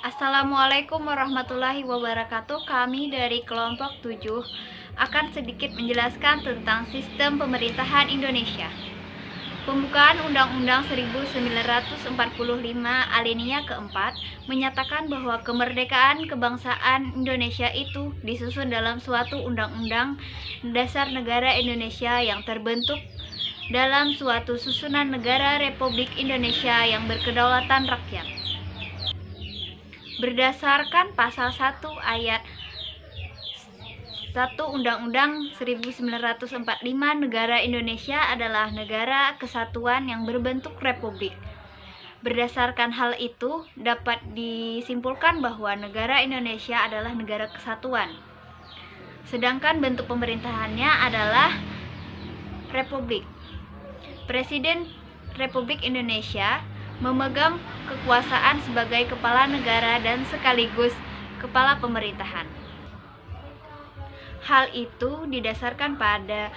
Assalamualaikum warahmatullahi wabarakatuh. Kami dari kelompok 7 akan sedikit menjelaskan tentang sistem pemerintahan Indonesia. Pembukaan Undang-Undang 1945 alinea keempat menyatakan bahwa kemerdekaan kebangsaan Indonesia itu disusun dalam suatu undang-undang dasar negara Indonesia yang terbentuk dalam suatu susunan negara Republik Indonesia yang berkedaulatan rakyat. Berdasarkan pasal 1 ayat 1 Undang-Undang 1945, negara Indonesia adalah negara kesatuan yang berbentuk republik. Berdasarkan hal itu, dapat disimpulkan bahwa negara Indonesia adalah negara kesatuan. Sedangkan bentuk pemerintahannya adalah republik. Presiden Republik Indonesia memegang kekuasaan sebagai kepala negara dan sekaligus kepala pemerintahan. Hal itu didasarkan pada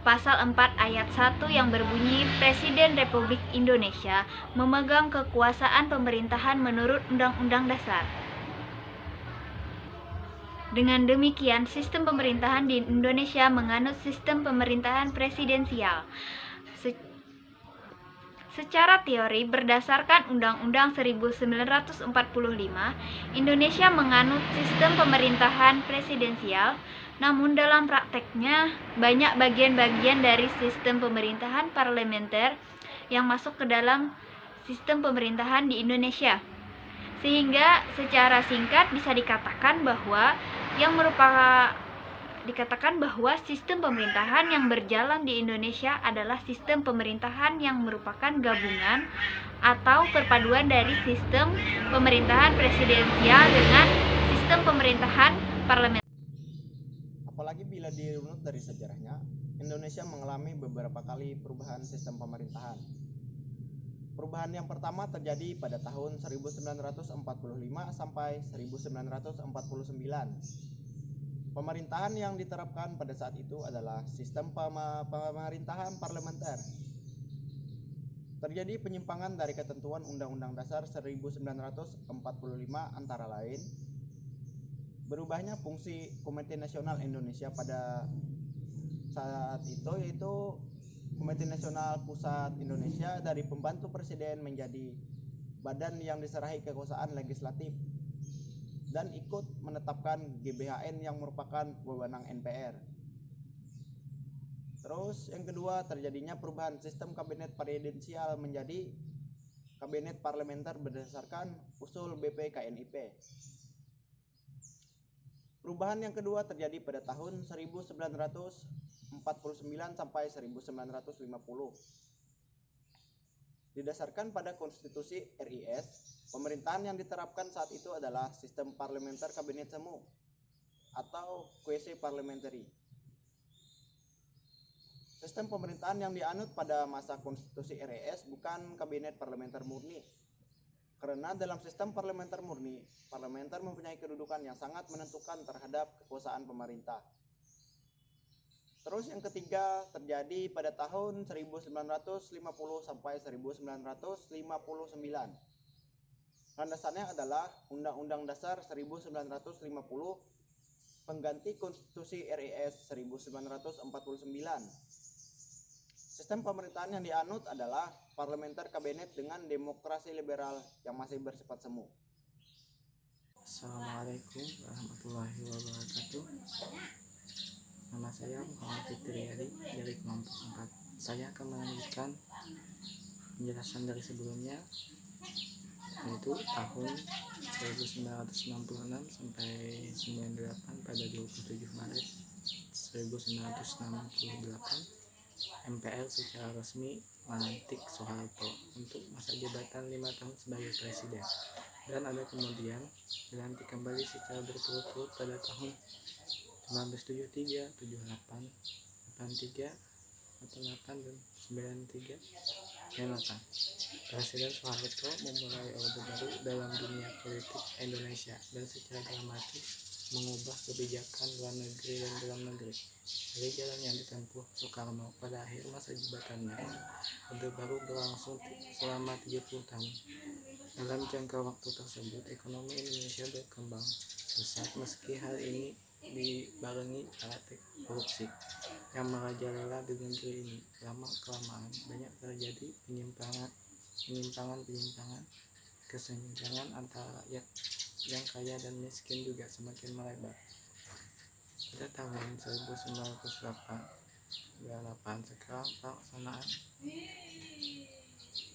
pasal 4 ayat 1 yang berbunyi Presiden Republik Indonesia memegang kekuasaan pemerintahan menurut Undang-Undang Dasar. Dengan demikian, sistem pemerintahan di Indonesia menganut sistem pemerintahan presidensial. Secara teori, berdasarkan Undang-Undang 1945, Indonesia menganut sistem pemerintahan presidensial, namun dalam prakteknya banyak bagian-bagian dari sistem pemerintahan parlementer yang masuk ke dalam sistem pemerintahan di Indonesia. Sehingga secara singkat bisa dikatakan bahwa sistem pemerintahan yang berjalan di Indonesia adalah sistem pemerintahan yang merupakan gabungan atau perpaduan dari sistem pemerintahan presidensial dengan sistem pemerintahan parlementer. Apalagi bila dirunut dari sejarahnya, Indonesia mengalami beberapa kali perubahan sistem pemerintahan. Perubahan yang pertama terjadi pada tahun 1945 sampai 1949. Pemerintahan yang diterapkan pada saat itu adalah sistem pemerintahan parlementer. Terjadi penyimpangan dari ketentuan Undang-Undang Dasar 1945 antara lain berubahnya fungsi Komite Nasional Indonesia pada saat itu, yaitu Komite Nasional Pusat Indonesia dari pembantu presiden menjadi badan yang diserahi kekuasaan legislatif dan ikut menetapkan GBHN yang merupakan wewenang NPR. Terus yang kedua, terjadinya perubahan sistem kabinet presidensial menjadi kabinet parlementer berdasarkan usul BPKNIP. Perubahan yang kedua terjadi pada tahun 1949 sampai 1950. Didasarkan pada konstitusi RIS, pemerintahan yang diterapkan saat itu adalah sistem parlementer kabinet semu atau quasi parliamentary. Sistem pemerintahan yang dianut pada masa konstitusi RIS bukan kabinet parlementer murni. Karena dalam sistem parlementer murni, parlementer mempunyai kedudukan yang sangat menentukan terhadap kekuasaan pemerintah. Terus yang ketiga terjadi pada tahun 1950 sampai 1959. Landasannya adalah Undang-Undang Dasar 1950 pengganti Konstitusi RIS 1949. Sistem pemerintahan yang dianut adalah parlementer kabinet dengan demokrasi liberal yang masih bersifat semu. Assalamualaikum warahmatullahi wabarakatuh. Nama saya Muhammad Fitriadi dari kelompok 4. Saya akan melanjutkan penjelasan dari sebelumnya, yaitu tahun 1966 sampai 98. Pada 27 Maret 1968 MPR secara resmi melantik Soeharto untuk masa jabatan 5 tahun sebagai presiden, dan ada kemudian dilantik kembali secara berturut-turut pada tahun 1973, 78, 83, 88, dan 93 dan 8. Presiden Soeharto memulai orde baru dalam dunia politik Indonesia dan secara dramatis mengubah kebijakan luar negeri dan dalam negeri dari jalan yang ditempuh Soekarno. Pada akhir masa jabatannya, orde baru berlangsung selama 30 tahun. Dalam jangka waktu tersebut, ekonomi Indonesia berkembang pesat meski hal ini dibarengi praktik korupsi yang merajalela di negeri ini. Lama-kelamaan banyak terjadi penyimpangan, kesenjangan antara yang kaya dan miskin juga semakin melebar. Pada tahun 1988, sekarang pelaksanaan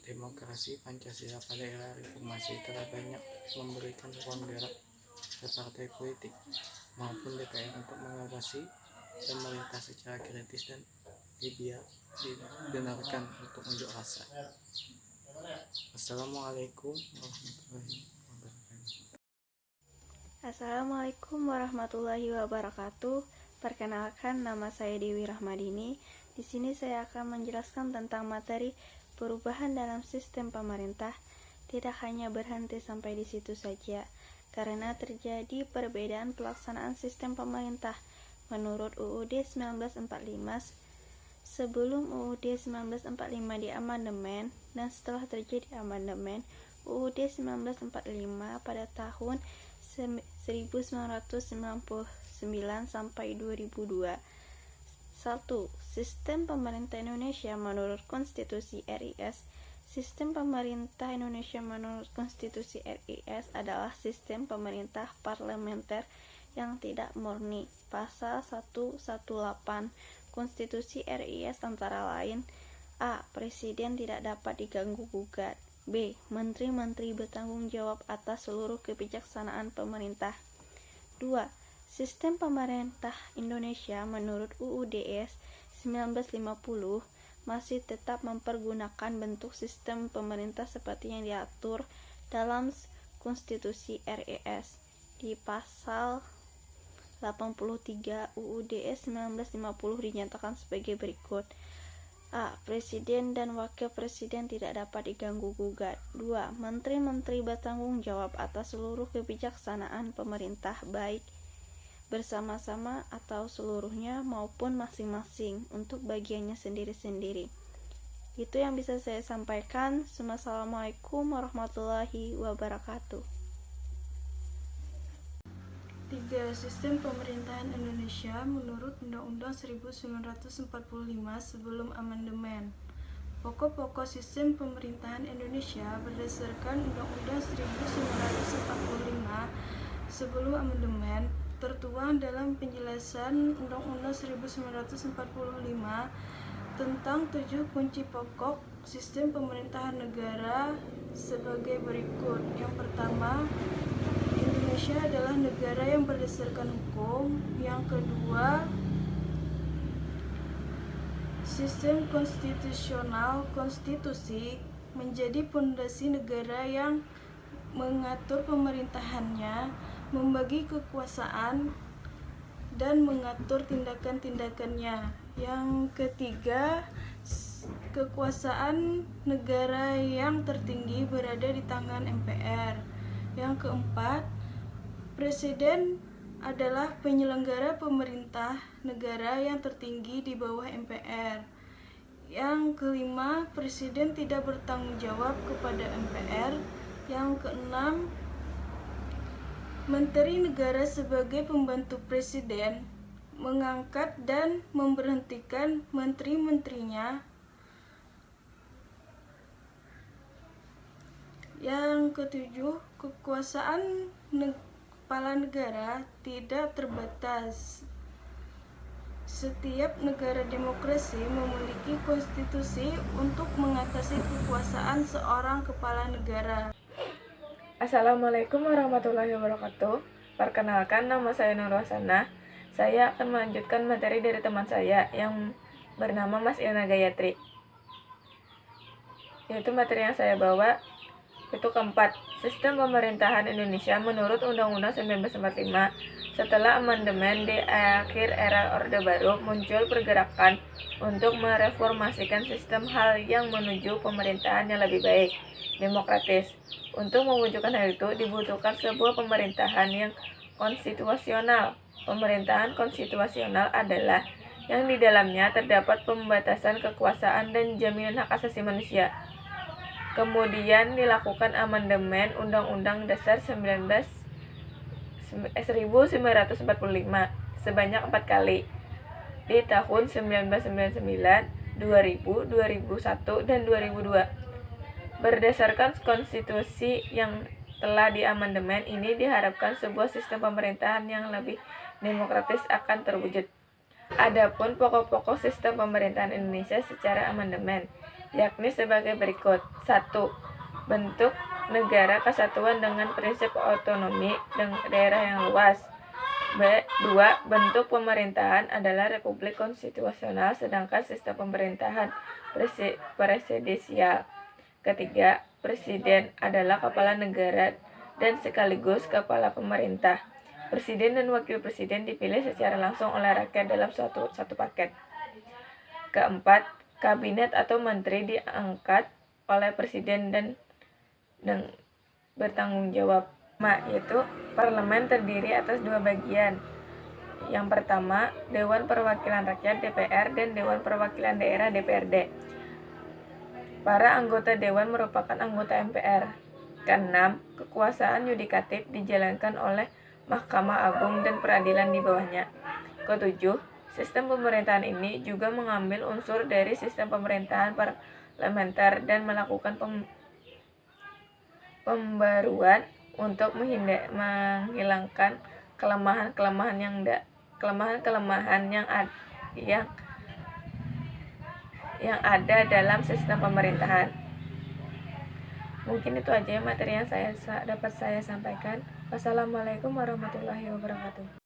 demokrasi Pancasila pada era reformasi telah banyak memberikan ruang gerak ke partai politik maupun DPR untuk mengawasi pemerintah secara kritis dan dibenarkan untuk unjuk rasa. Assalamualaikum warahmatullahi wabarakatuh. Assalamualaikum warahmatullahi wabarakatuh. Perkenalkan, nama saya Dewi Rahmadini. Di sini saya akan menjelaskan tentang materi perubahan dalam sistem pemerintah. Tidak hanya berhenti sampai di situ saja, karena terjadi perbedaan pelaksanaan sistem pemerintah. Menurut UUD 1945, sebelum UUD 1945 diamandemen dan setelah terjadi amandemen UUD 1945 pada tahun 1999 sampai 2002. 1. Sistem pemerintah Indonesia menurut Konstitusi RIS. Sistem pemerintah Indonesia menurut Konstitusi RIS adalah sistem pemerintah parlementer yang tidak murni. Pasal 118 Konstitusi RIS antara lain: A. Presiden tidak dapat diganggu-gugat. B. Menteri-menteri bertanggung jawab atas seluruh kebijaksanaan pemerintah. 2. Sistem pemerintah Indonesia menurut UUDS 1950 masih tetap mempergunakan bentuk sistem pemerintah seperti yang diatur dalam Konstitusi RIS di pasal 83 UUDS 1950 dinyatakan sebagai berikut. A. Presiden dan wakil presiden tidak dapat diganggu-gugat. 2. Menteri-menteri bertanggung jawab atas seluruh kebijaksanaan pemerintah, baik bersama-sama atau seluruhnya maupun masing-masing untuk bagiannya sendiri-sendiri. Itu yang bisa saya sampaikan. Wassalamualaikum warahmatullahi wabarakatuh. 3. Sistem pemerintahan Indonesia menurut Undang-Undang 1945 sebelum amandemen. Pokok-pokok sistem pemerintahan Indonesia berdasarkan Undang-Undang 1945 sebelum amandemen tertuang dalam penjelasan Undang-Undang 1945 tentang 7 kunci pokok sistem pemerintahan negara sebagai berikut. Yang pertama, Indonesia adalah negara yang berdasarkan hukum. Yang kedua, sistem konstitusional, konstitusi menjadi pondasi negara yang mengatur pemerintahannya, membagi kekuasaan, dan mengatur tindakan-tindakannya. Yang ketiga, kekuasaan negara yang tertinggi berada di tangan MPR. Yang keempat, Presiden adalah penyelenggara pemerintah negara yang tertinggi di bawah MPR. Yang kelima, Presiden tidak bertanggung jawab kepada MPR. Yang keenam, Menteri negara sebagai pembantu Presiden mengangkat dan memberhentikan menteri-menterinya. Yang ketujuh, kekuasaan kepala negara tidak terbatas. Setiap negara demokrasi memiliki konstitusi untuk mengatasi kekuasaan seorang kepala negara. Assalamualaikum warahmatullahi wabarakatuh. Perkenalkan, nama saya Nur Wasana. Saya akan melanjutkan materi dari teman saya yang bernama Mas Ilna Gayatri. Yaitu materi yang saya bawa itu keempat, sistem pemerintahan Indonesia menurut Undang-Undang 1945. Setelah amandemen di akhir era Orde Baru, muncul pergerakan untuk mereformasikan sistem hal yang menuju pemerintahan yang lebih baik, demokratis. Untuk mewujudkan hal itu dibutuhkan sebuah pemerintahan yang konstitusional. Pemerintahan konstitusional adalah yang di dalamnya terdapat pembatasan kekuasaan dan jaminan hak asasi manusia. Kemudian dilakukan amandemen Undang-Undang Dasar 1945 sebanyak 4 kali di tahun 1999, 2000, 2001, dan 2002. Berdasarkan konstitusi yang telah diamandemen ini diharapkan sebuah sistem pemerintahan yang lebih demokratis akan terwujud. Adapun pokok-pokok sistem pemerintahan Indonesia secara amandemen yakni sebagai berikut. 1. Bentuk negara kesatuan dengan prinsip otonomi dan daerah yang luas. 2. Bentuk pemerintahan adalah republik konstitusional sedangkan sistem pemerintahan presidensial. 3. Presiden adalah kepala negara dan sekaligus kepala pemerintah. Presiden dan wakil presiden dipilih secara langsung oleh rakyat dalam satu paket. 4. Kabinet atau menteri diangkat oleh presiden dan bertanggung jawab. Yaitu parlemen terdiri atas 2 bagian. Yang pertama, Dewan Perwakilan Rakyat DPR dan Dewan Perwakilan Daerah DPRD. Para anggota dewan merupakan anggota MPR. Keenam, kekuasaan yudikatif dijalankan oleh Mahkamah Agung dan peradilan di bawahnya. Ketujuh, sistem pemerintahan ini juga mengambil unsur dari sistem pemerintahan parlementer dan melakukan pembaruan untuk menghilangkan kelemahan-kelemahan yang ada dalam sistem pemerintahan. Mungkin itu aja materi yang dapat saya sampaikan. Wassalamualaikum warahmatullahi wabarakatuh.